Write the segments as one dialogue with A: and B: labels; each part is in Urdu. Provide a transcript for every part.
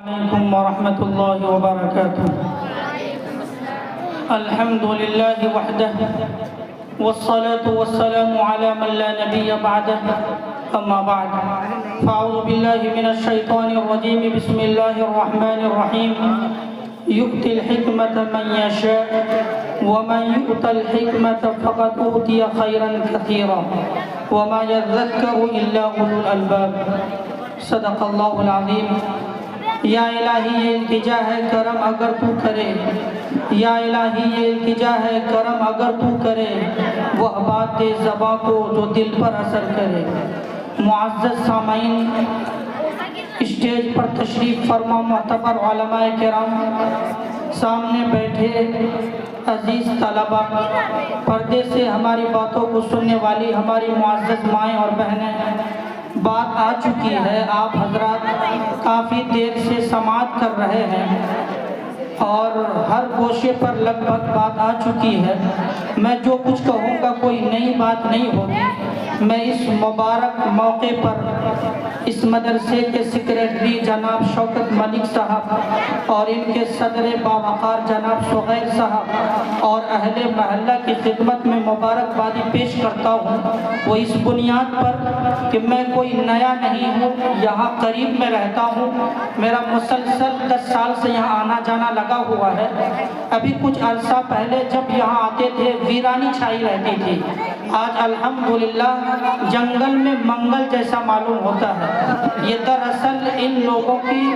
A: عليكم ورحمة الله وبركاته. الحمد لله وحده والصلاة والسلام على من لا نبي بعده. أما بعد فأعوذ بالله من الشيطان الرجيم. بسم الله الرحمن الرحيم. يؤتي الحكمة من يشاء ومن يؤت الحكمة فقد أوتي خيرا كثيرا وما يذكر إلا أولو الألباب. صدق الله العظيم. یا الہی یہ التجا ہے کرم اگر تو کرے، یا الہی یہ التجا ہے کرم اگر تو کرے، وہ بات دے زباں کو جو دل پر اثر کرے. معزز سامعین، اسٹیج پر تشریف فرما معتبر علماء کرام، سامنے بیٹھے عزیز طلبہ، پردے سے ہماری باتوں کو سننے والی ہماری معزز مائیں اور بہنیں، بات آ چکی ہے. آپ حضرات کافی دیر سے سماعت کر رہے ہیں اور ہر گوشے پر لگ بھگ بات آ چکی ہے. میں جو کچھ کہوں گا کوئی نئی بات نہیں ہوگی. میں اس مبارک موقع پر اس مدرسے کے سیکریٹری جناب شوکت ملک صاحب اور ان کے صدر باوقار جناب سغیر صاحب اور اہل محلہ کی خدمت میں مبارکبادی پیش کرتا ہوں. وہ اس بنیاد پر کہ میں کوئی نیا نہیں ہوں، یہاں قریب میں رہتا ہوں. میرا مسلسل 10 سال سے یہاں آنا جانا لگا ہوا ہے. ابھی کچھ عرصہ پہلے جب یہاں آتے تھے ویرانی چھائی رہتی تھی. آج الحمدللہ جنگل میں منگل جیسا معلوم ہوتا ہے. یہ دراصل ان لوگوں کی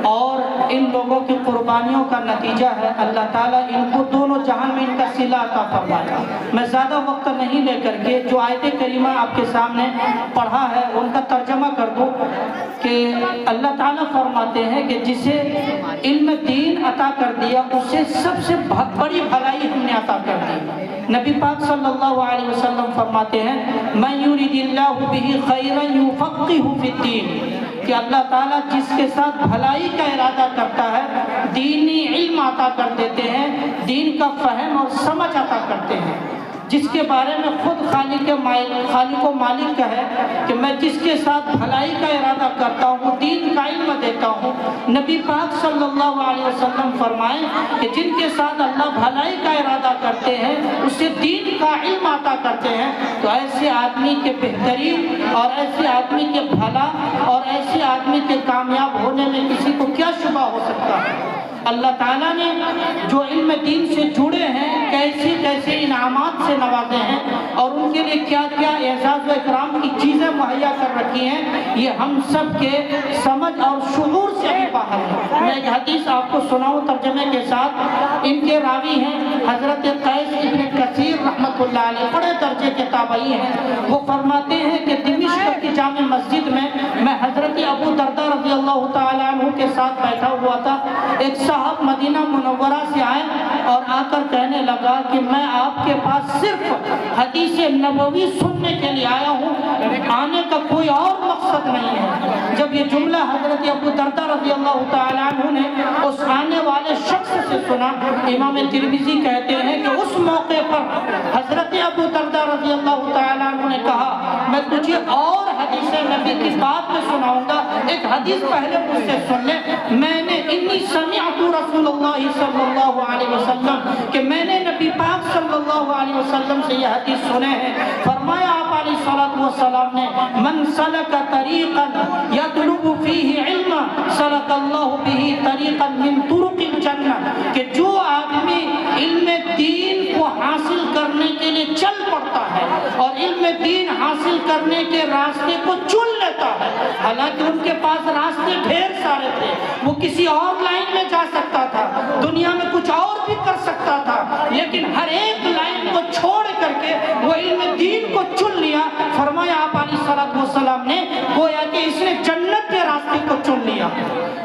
A: اور ان لوگوں کی قربانیوں کا نتیجہ ہے. اللہ تعالیٰ ان کو دونوں جہان میں ان کا صلہ عطا فرمائے. میں زیادہ وقت نہیں لے کر کے جو آیت کریمہ آپ کے سامنے پڑھا ہے ان کا ترجمہ کر دوں کہ اللہ تعالیٰ فرماتے ہیں کہ جسے علم دین عطا کر دیا اسے سب سے بڑی بھلائی ہم نے عطا کر دی. نبی پاک صلی اللہ علیہ وسلم فرماتے ہیں من یرید اللہ بہ خیرا یفقہہ فی الدین، کہ اللہ تعالیٰ جس کے ساتھ بھلائی کا ارادہ کرتا ہے دینی علم عطا کر دیتے ہیں، دین کا فہم اور سمجھ عطا کرتے ہیں. جس کے بارے میں خود خالق و مالک کا ہے کہ میں جس کے ساتھ بھلائی کا ارادہ کرتا ہوں دین کا علم دیتا ہوں. نبی پاک صلی اللہ علیہ وسلم فرمائیں کہ جن کے ساتھ اللہ بھلائی کا ارادہ کرتے ہیں اسے دین کا علم عطا کرتے ہیں. تو ایسے آدمی کے بہترین اور ایسے آدمی کے بھلا اور ایسے آدمی کے کامیاب ہونے میں کسی کو کیا شبہ ہو سکتا ہے. اللہ تعالیٰ نے جو علم دین سے جڑے ہیں کیسے کیسے انعامات سے نوازے ہیں اور ان کے لیے کیا کیا اعزاز و اکرام کی چیزیں مہیا کر رکھی ہیں، یہ ہم سب کے سمجھ اور شعور سے بھی باہر ہے. میں ایک حدیث آپ کو سناؤں ترجمے کے ساتھ. ان کے راوی ہیں حضرت قیس ابن کثیر رحمۃ اللہ علیہ، بڑے درجے کے تابعی ہیں. وہ فرماتے ہیں کہ دمشق کی جامع مسجد میں حضرت ابو درداء رضی اللہ تعالیٰ عنہ کے ساتھ بیٹھا ہوا تھا. ایک صاحب مدینہ منورہ سے آئے اور آ کر کہنے لگا کہ میں آپ کے پاس صرف حدیث نبوی سننے کے لیے آیا ہوں، آنے کا کوئی اور مقصد نہیں ہے. جب یہ جملہ حضرت ابو درداء رضی اللہ تعالیٰ عنہ نے اس آنے والے شخص سے سنا، امام ترمذی کہتے ہیں کہ اس موقع پر حضرت ابو درداء رضی اللہ تعالیٰ عنہ نے کہا میں تجھے اور حدیث نبی کی بات میں سناؤں گا، ایک حدیث پہلے مجھ سے سن لے. میں نے انی سمعت رسول اللہ صلی اللہ علیہ وسلم کہ میں نے نبی پاک صلی اللہ علیہ وسلم سے یہ حدیث سنے ہیں. فرمایا آپ علیہ السلام نے من سلک طریقا یطلب فیہ علما سلک اللہ بہ طریقا من طرق الجنہ، کہ جو آدمی علم دین کو حاصل کرنے کے لیے چل پڑتا ہے اور علم دین حاصل کرنے کے راستے کو چن لیتا ہے، حالانکہ ان کے پاس راستے ڈھیر سارے تھے، وہ کسی اور لائن میں جا سکتا تھا، دنیا میں کچھ اور بھی کر سکتا تھا، لیکن ہر ایک لائن کو چھوڑ کر کے وہ علم دین کو چن لیا. فرمایا آپ علیہ السلام نے گویا کہ اس نے جنت کے راستے کو چن لیا.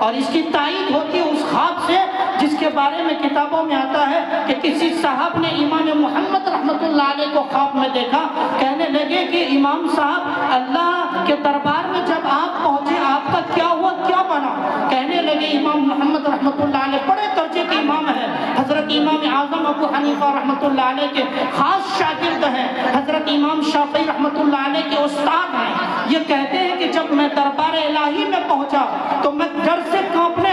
A: اور اس کی تائید ہوتی ہے اس خواب سے جس کے بارے میں کتابوں میں آتا ہے کہ کسی صاحب نے امام محمد رحمت اللہ علیہ کو خواب میں دیکھا. کہنے لگے کہ امام صاحب اللہ کے دربار میں جب آپ پہنچے آپ کا کیا ہوا، کیا بنا؟ کہنے لگے امام محمد رحمت اللہ علیہ بڑے درجے کے امام ہیں، حضرت امام اعظم ابو حنیفہ رحمت اللہ علیہ کے خاص شاگرد ہیں، حضرت امام شافعی رحمت اللہ علیہ کے استاد ہیں. یہ کہتے ہیں کہ جب میں دربار الہی میں پہنچا تو میں ڈر سے کانپنے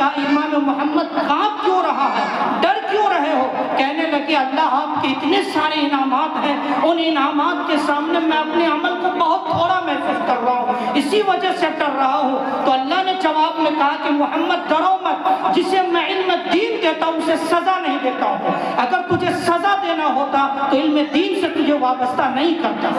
A: کہا امام محمد کانپ کیوں رہا ہے، ڈر کیوں رہے ہو؟ کہنے لگے اللہ آپ کے اتنے سارے انعامات ہیں، ان انعامات کے سامنے میں اپنے عمل کو بہت تھوڑا محسوس کر رہا ہوں، اسی وجہ سے ڈر رہا ہوں۔ تو اللہ نے جواب میں کہا کہ محمد ڈرو مت، جسے میں علم دین دیتا ہوں اسے سزا نہیں دیتا ہوں، اگر تجھے سزا دینا ہوتا تو علم دین سے تجھے وابستہ نہیں کرتا۔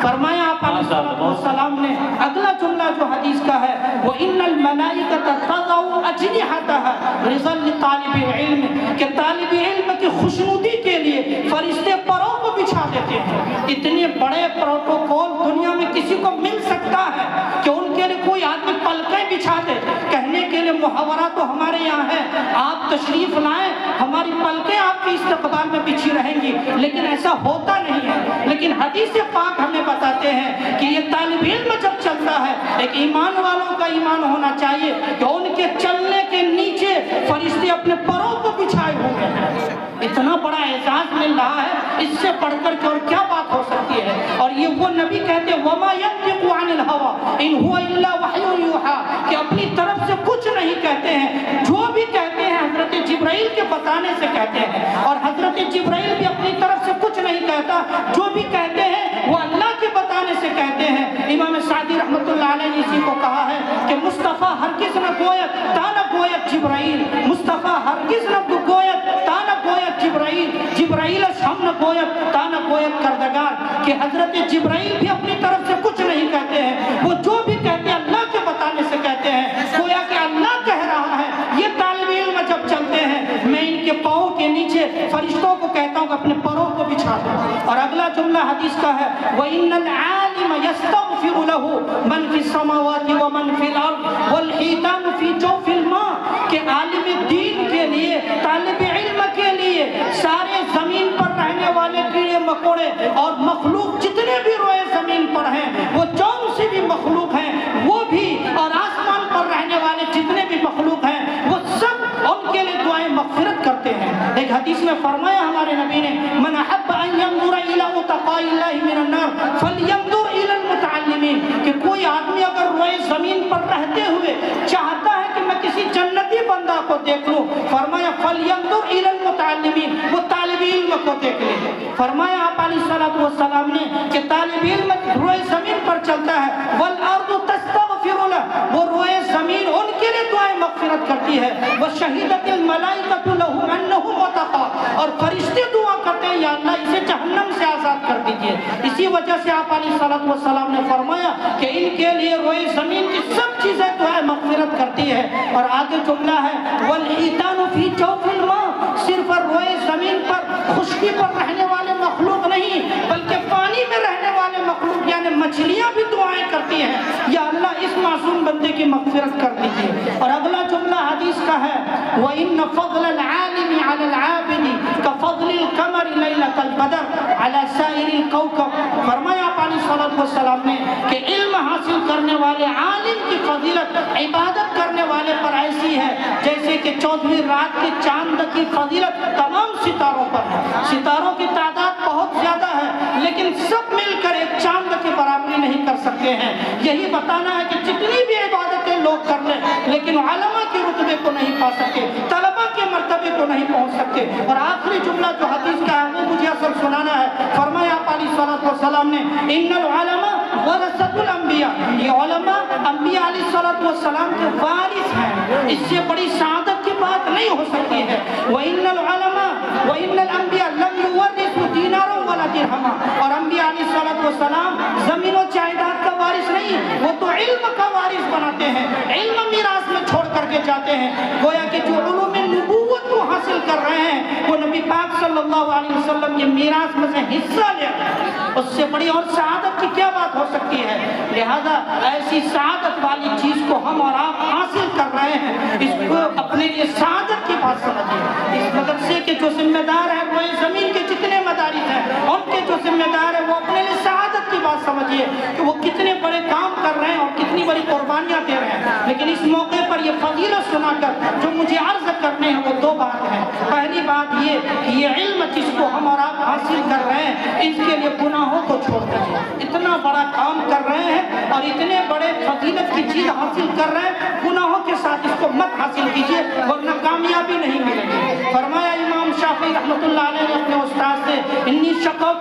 A: فرمایا آپ علیہ السلام نے اگلا جملہ جو حدیث کا ہے وَإِنَّ الْمَلَائِكَةَ تَضَعُ أَجْنِحَتَهَا رِضًا لِطَالِبِ الْعِلْمِ، کہ طالب علم کی خوشنودی کے لیے فرشتے پروں کو بچھا دیتے ہیں۔ اتنے بڑے پروٹوکول دنیا میں کسی کو مل سکتا ہے کہ ان کے لیے کوئی آدمی پلکیں بچھا دے؟ کہنے کے لیے محاورہ تو ہمارے یہاں ہے، آپ تشریف لائیں ہماری پلکیں آپ کے استقبال میں بچھی رہیں گی، لیکن ایسا ہوتا نہیں ہے۔ لیکن حدیث پاک ہمیں بتاتے ہیں کہ یہ طالب علم جب چلتا ہے، ایک ایمان والوں کا ایمان ہونا چاہیے کہ ان کے چلنے کے نیچے فرشتے اپنے پروں کو بچھائے ہوئے ہیں۔ اتنا بڑا اعزاز مل رہا ہے، اس سے بڑھ کر کے اور کیا بات ہو سکتی ہے؟ اور یہ وہ نبی کہتے ہیں وَمَا يَنطِقُ عَنِ الْهَوَىٰ إِنْ هُوَ إِلَّا وَحْيٌ يُوحَىٰ، کہ اپنی طرف سے کچھ نہیں کہتے ہیں، جو بھی کہتے ہیں حضرت جبرائیل کے بتانے سے کہتے ہیں، اور حضرت جبرائیل بھی اپنی طرف سے کچھ نہیں کہتا، جو بھی کہتے ہیں وہ اللہ کے بتانے سے کہتے ہیں۔ امام سعدی رحمۃ اللہ علیہ نے اسی کو کہا ہے کہ مصطفیٰ ہرگز نہ گوید تا نہ گوید جبرائیل، مصطفیٰ ہرگز نہ گوید تا نہ گوید جبرائیل، جبرائیل ہم نہ گوید تا نہ گوید کردگار، کہ حضرت جبرائیل بھی اپنی طرف سے کچھ نہیں کہتے ہیں، وہ جو بھی کہتے ہیں اللہ کے بتانے سے کہتے ہیں، گویا کہ اللہ کہہ رہا ہے۔ یہ طالب علم جب چلتے ہیں میں ان کے پاؤں کے نیچے فرشتوں کو کہتا ہوں کہ اپنے پروں کو بچھا دو۔ اور اگلا جملہ حدیث کا ہے وَإِنَّ الْعَالِمَ يَسْتَغْفِرُ لَهُ مَنْ فِي السَّمَاوَاتِ وَمَنْ فِي الْأَرْضِ وَالْحِيتَانُ فِي جَوْفِ الْمَاءِ، کہ عالم دین کے لیے، طالب علم کے لیے سارے زمین پر رہنے والے کیڑے مکوڑے اور مخلوق جتنے بھی روئے زمین پر ہیں، وہ جون سی بھی مخلوق ہیں وہ بھی، اور آسمان پر رہنے والے جتنے بھی مخلوق ہیں وہ سب ان کے لیے دعائیں مغفرت کرتے ہیں۔ ایک حدیث میں فرمایا ہمارے نبی نے من احب ان ينظر الى متقاء الله من النار فلينظر الى المتعلمين، کہ کوئی آدمی اگر روئے زمین پر رہتے ہوئے چاہتا ہے کہ میں کسی جنتی بندہ کو دیکھ لوں، فرمایا فلينظر الى المتعلمين، وہ طالب علم کو دیکھ لے۔ فرمایا آپ علیہ السلام نے کہ طالب علم روئے زمین پر چلتا ہے والارض تستغفر له، وہ روئے زمین ان کے لیے دعائیں مغفرت کرتی ہے، وشہدت الملائکۃ له انه متقی، اور فرشتے دعا کرتے ہیں یا اللہ اسے جہنم سے آزاد کر دیجئے۔ اسی وجہ سے آپ علیہ السلام نے فرمایا کہ ان کے لیے روئے زمین کی سب چیزیں دعائیں مغفرت کرتی ہے۔ اور آگے جملہ ہے والحیتان فی جوف الماء، صرف روئے زمین پر خشکی پر رہنے والے مخلوق نہیں بلکہ پانی میں رہنے والے مخلوق یعنی مچھلیاں بھی دعائیں کرتی ہیں یا اللہ اس معصوم بندے کی مغفرت کر دیجئے۔ اور اگلا جملہ حدیث کا ہے وَإِنَّ فَضْلَ الْعَالِمِ عَلَى الْعَابِدِ كَفَضْلِ الْقَمَرِ لَيْلَةَ الْبَدْرِ عَلَى سَائِرِ الْكَوْكَبِ، فرمایا آپ علیہ السلام نے کہ علم حاصل کرنے والے عالم کی فضیلت عبادت کرنے والے پر ایسی ہے جیسے کہ 14ویں رات کے چاند کی فضیلت تمام ستاروں پر ہے۔ ستاروں کی تعداد بہت زیادہ ہے لیکن سب مل کر ایک چاند کی برابری نہیں کر سکتے ہیں۔ یہی بتانا ہے کہ جتنی بھی عبادتیں لوگ کر لیں لیکن علماء کے رتبے کو نہیں پا سکتے، طلباء کے مرتبے کو نہیں پہنچ سکتے۔ اور آخری جملہ جو حدیث کا ہے وہ مجھے اصل سنانا ہے۔ فرمایا آپ علیہ السلام نے ان العلماء ورثۃ الانبیاء، یہ علماء انبیاء علیہ السلام کے وارث ہیں، اس سے بڑی سعادت کی بات نہیں ہو سکتی ہے۔ وَإِنَّ الْعُلَمَاءَ وَإِنَّ الْأَنْبِيَاءَ لَمْ يُوَرِّثُوا دِينَارًا وَلَا دِرْهَمًا، اور انبیاء علیہ السلام زمین و جائیداد کا وارث نہیں، وہ تو علم کا وارث بناتے ہیں، علم میراث میں چھوڑ کر کے جاتے ہیں۔ گویا کہ جو علوم نبوت کو حاصل کر رہے ہیں وہ نبی پاک صلی اللہ علیہ وسلم کے میراث میں سے حصہ لے رہے ہیں، اس سے بڑی اور سعادت کی کیا بات ہو سکتی ہے؟ لہذا ایسی سعادت والی چیز کو ہم اور آپ حاصل کر رہے ہیں، اس کو اپنے لیے سعادت کی بات سمجھیں۔ اس مدرسے کے جو ذمہ دار ہیں وہ زمین کے جتنے مدارس ہیں ان کے جو ذمہ دار ہیں وہ اپنے لیے سعادت کی بات سمجھیے کہ وہ کتنے بڑے کام کر رہے ہیں اور کتنی بڑی قربانیاں دے رہے ہیں۔ لیکن اس موقع پر یہ فضیلت سنا کر جو مجھے عرض کرنے ہیں وہ دو بات ہیں۔ پہلی بات یہ کہ یہ علم جس کو ہم اور آپ حاصل کر رہے ہیں اس کے لیے گناہوں کو چھوڑ دیجیے۔ اتنا بڑا کام کر رہے ہیں اور اتنے بڑے فضیلت کی چیز حاصل کر رہے ہیں، گناہوں کے ساتھ اس کو مت حاصل کیجیے۔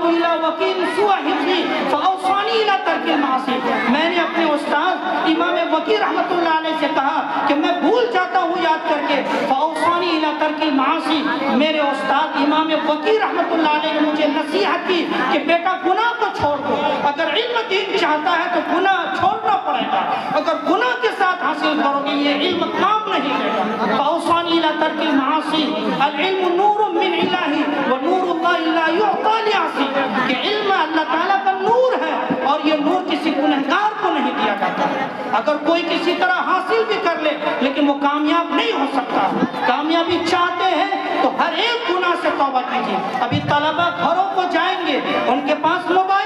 A: فنظرت الى وکیل سوء حفظی فاوصانی الى ترک المعاصی. میں نے اپنے استاد امام وکیل رحمۃ اللہ علیہ سے کہا کہ میں بھول جاتا ہوں یاد کر کے. فاوصانی الى ترک المعاصی. میرے استاد امام وکیل رحمۃ اللہ علیہ نے مجھے نصیحت کی کہ بیٹا گناہ کو چھوڑ دو. اگر علم دین چاہتا ہے تو گناہ چھوڑنا پڑے گا. اگر گناہ کے ساتھ حاصل کرو گے یہ علم کام نہیں دے گا. فاوصانی الى ترک المعاصی. العلم نور من اللہ ونور اللہ لا یعطی لعاصی. کہ علم اللہ تعالیٰ کا نور ہے اور یہ نور کسی گنہگار کو نہیں دیا جاتا. اگر کوئی کسی طرح حاصل بھی کر لے لیکن وہ کامیاب نہیں ہو سکتا. کامیابی چاہتے ہیں تو ہر ایک گناہ سے توبہ کیجیے. ابھی طلبہ گھروں کو جائیں گے, ان کے پاس موبائل